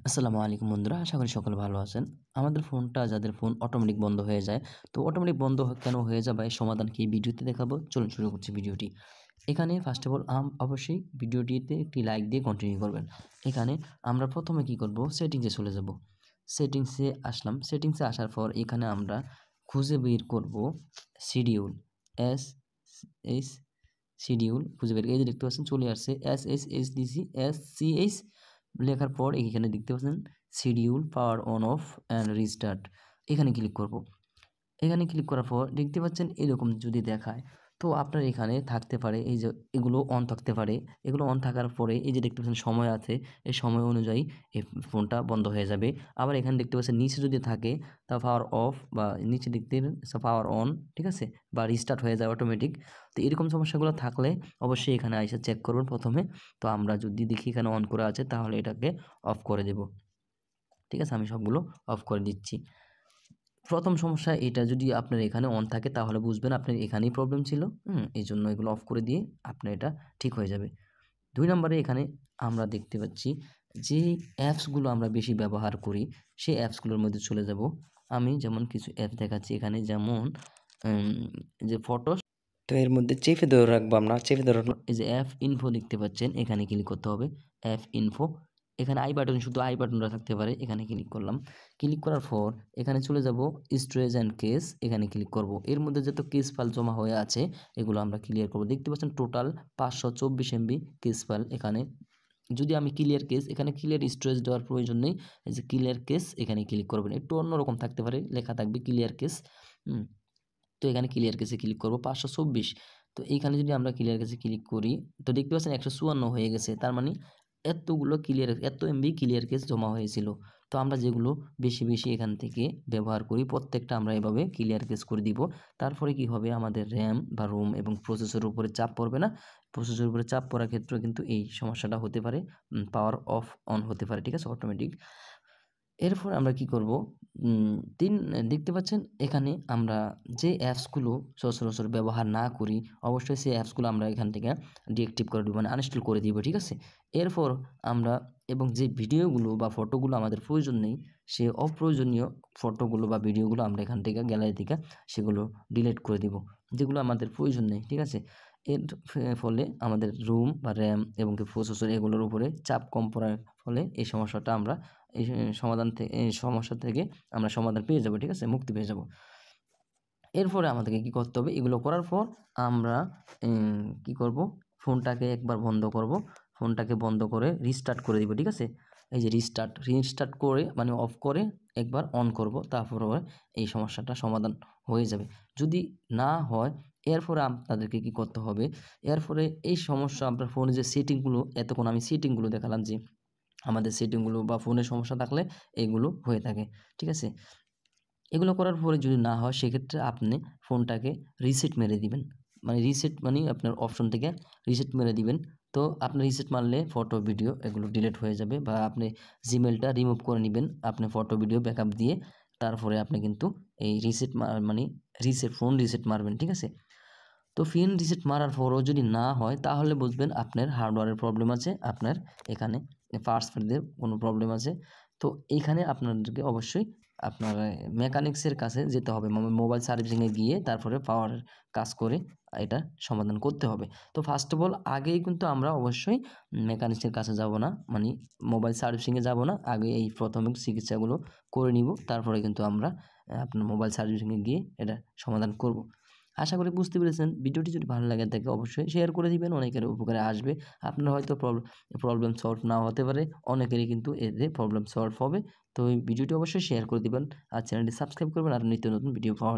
আসসালামু আলাইকুম বন্ধুরা, আশা করি সকলে ভালো আছেন। আমাদের ফোনটা যাদের ফোন অটোমেটিক বন্ধ হয়ে যায়, তো অটোমেটিক বন্ধ কেন হয়ে যায় বা এর সমাধান কি ভিডিওতে দেখাবো। চলুন শুরু করছি ভিডিওটি। এখানে ফার্স্ট অফ অল অবশ্যই ভিডিওটিতে একটি লাইক দিয়ে কন্টিনিউ করবেন। এখানে আমরা প্রথমে কি করব, সেটিংসে চলে যাব। সেটিংসে আসলাম, সেটিংসে আসার পর এখানে আমরা খুঁজে বের করব শিডিউল, এস এস শিডিউল খুঁজে বের, এই যে দেখতে পাচ্ছেন চলে আসছে SSHDC লেখার পর এখানে দেখতে পাচ্ছেন schedule power on of and restart, এখানে ক্লিক করব। এখানে ক্লিক করার পর দেখতে পাচ্ছেন এরকম যদি দেখায়, তো আপনার এখানে থাকতে পারে এই যে এগুলো অন থাকতে পারে। এগুলো অন থাকার পরে এই যে দেখতে পাচ্ছেন সময় আছে, এই সময় অনুযায়ী এই ফোনটা বন্ধ হয়ে যাবে। আবার এখানে দেখতে পাচ্ছেন নিচে যদি থাকে তা পাওয়ার অফ, বা নিচে দেখতে পাওয়ার অন, ঠিক আছে, বা রিস্টার্ট হয়ে যায় অটোমেটিক। তো এরকম সমস্যাগুলো থাকলে অবশ্যই এখানে এসে চেক করবেন প্রথমে। তো আমরা যদি দেখি এখানে অন করা আছে তাহলে এটাকে অফ করে দেব। ঠিক আছে, আমি সবগুলো অফ করে দিচ্ছি। প্রথম সমস্যা এটা, যদি আপনার এখানে অন থাকে তাহলে বুঝবেন আপনার এখানেই প্রবলেম ছিল। এই জন্য এগুলো অফ করে দিয়ে আপনার এটা ঠিক হয়ে যাবে। ২ নম্বরে এখানে আমরা দেখতে পাচ্ছি যে অ্যাপসগুলো আমরা বেশি ব্যবহার করি, সেই অ্যাপসগুলোর মধ্যে চলে যাব। আমি যেমন কিছু অ্যাপ দেখাচ্ছি এখানে, যেমন যে ফটোস, তো এর মধ্যে চেপে ধরে রাখবো আমরা, চেপে ধরে এই যে অ্যাপ ইনফো দেখতে পাচ্ছেন, এখানে ক্লিক করতে হবে। অ্যাপ ইনফো, এখানে আই বাটন, শুধু আই বাটনটা থাকতে পারে, এখানে ক্লিক করলাম। ক্লিক করার পর এখানে চলে যাব স্টোরেজ অ্যান্ড কেস, এখানে ক্লিক করব। এর মধ্যে যত কেস ফাইল জমা হয়ে আছে এগুলো আমরা ক্লিয়ার করব। দেখতে পাচ্ছেন টোটাল 524 MB কেস ফাইল। এখানে যদি আমি ক্লিয়ার কেস, এখানে ক্লিয়ার স্টোরেজ দেওয়ার প্রয়োজন নেই, এই যে ক্লিয়ার কেস এখানে ক্লিক করবেন। একটু অন্যরকম থাকতে পারে, লেখা থাকবে ক্লিয়ার কেস। তো এখানে ক্লিয়ার কেসে ক্লিক করব 524। তো এইখানে যদি আমরা ক্লিয়ার কেসে ক্লিক করি, তো দেখতে পাচ্ছেন 154 হয়ে গেছে। তার মানে এতগুলো ক্লিয়ার, এত এমবি ক্লিয়ার কেস জমা হয়েছিল। তো আমরা যেগুলো বেশি বেশি এখান থেকে ব্যবহার করি প্রত্যেকটা আমরা এভাবে ক্লিয়ার কেস করে দিব। তারপরে কি হবে, আমাদের র্যাম বা রোম এবং প্রসেসরের উপরে চাপ পড়বে না। প্রসেসরের উপরে চাপ পড়ার ক্ষেত্রেও কিন্তু এই সমস্যাটা হতে পারে, পাওয়ার অফ অন হতে পারে, ঠিক আছে, অটোমেটিক। এরপর আমরা কি করব, দেখতে পাচ্ছেন এখানে আমরা যে অ্যাপসগুলো সচরাচর ব্যবহার না করি, অবশ্যই সেই অ্যাপসগুলো আমরা এখান থেকে ডিএক্টিভ করে দিব, মানে আনইনস্টল করে দিব, ঠিক আছে। এরপর আমরা, এবং যে ভিডিওগুলো বা ফটোগুলো আমাদের প্রয়োজন নেই, সে অপ্রয়োজনীয় ফটোগুলো বা ভিডিওগুলো আমরা এখান থেকে গ্যালারি থেকে সেগুলো ডিলিট করে দিব, যেগুলো আমাদের প্রয়োজন নেই, ঠিক আছে। এর ফলে আমাদের রুম বা র্যাম এবং প্রসেসর এগুলোর উপরে চাপ কম পড়ার ফলে এই সমস্যাটা আমরা, এই এই সমস্যা থেকে আমরা সমাধান পেয়ে যাব, ঠিক আছে, মুক্তি পেয়ে যাব। এরপরে আমাদেরকে কি করতে হবে, এগুলো করার পর আমরা কি করব, ফোনটাকে একবার বন্ধ করব। ফোনটাকে বন্ধ করে রিস্টার্ট করে দিব, ঠিক আছে। এই যে রিস্টার্ট করে মানে অফ করে একবার অন করব, তারপরে এই সমস্যাটা সমাধান হয়ে যাবে। যদি না হয় এরপরে আপনাদেরকে কি করতে হবে, এরপরে এই সমস্যা আপনার ফোনে যে সেটিংগুলো, এতক্ষণ আমি সেটিংগুলো দেখালাম যে আমাদের সেটিংগুলো বা ফোনের সমস্যা থাকলে এগুলো হয়ে থাকে, ঠিক আছে। এগুলো করার পরে যদি না হয় সেক্ষেত্রে আপনি ফোনটাকে রিসেট মেরে দিবেন। মানে রিসেট মানে আপনার অপশন থেকে রিসেট মেরে দিবেন। তো আপনি রিসেট মারলে ফটো ভিডিও এগুলো ডিলিট হয়ে যাবে, বা আপনি জিমেলটা রিমুভ করে নেবেন আপনি ফটো ভিডিও ব্যাকআপ দিয়ে। তারপরে আপনি কিন্তু এই মানে ফোন রিসেট মারবেন, ঠিক আছে। তো ফোন রিসেট মারার পরও যদি না হয় তাহলে বুঝবেন আপনার হার্ডওয়্যারের প্রবলেম আছে, আপনার এখানে পার্টস ফেরদের কোনো প্রবলেম আছে। তো এইখানে আপনাদেরকে অবশ্যই আপনার মেকানিক্সের কাছে যেতে হবে, মোবাইল সার্ভিসিংয়ে গিয়ে তারপরে পাওয়ার কাজ করে এটা সমাধান করতে হবে। তো ফার্স্ট অফ অল আগেই কিন্তু আমরা অবশ্যই মেকানিক্সের কাছে যাব না, মানে মোবাইল সার্ভিসিংয়ে যাব না, আগে এই প্রাথমিক চিকিৎসাগুলো করে নিব, তারপরে কিন্তু আমরা আপনার মোবাইল সার্ভিসিংয়ে গিয়ে এটা সমাধান করব। আশা করি বুঝতে পেরেছেন। ভিডিওটি যদি ভালো লাগে থাকে অবশ্যই শেয়ার করে দিবেন, অনেকের উপকারে আসবে। আপনার হয়তো প্রবলেম সলভ নাও হতে পারে, অনেকেরই কিন্তু এতে প্রবলেম সলভ হবে। তো এই ভিডিওটি অবশ্যই শেয়ার করে দিবেন, আর চ্যানেলটি সাবস্ক্রাইব করবেন আর নিত্য নতুন ভিডিও পাওয়ার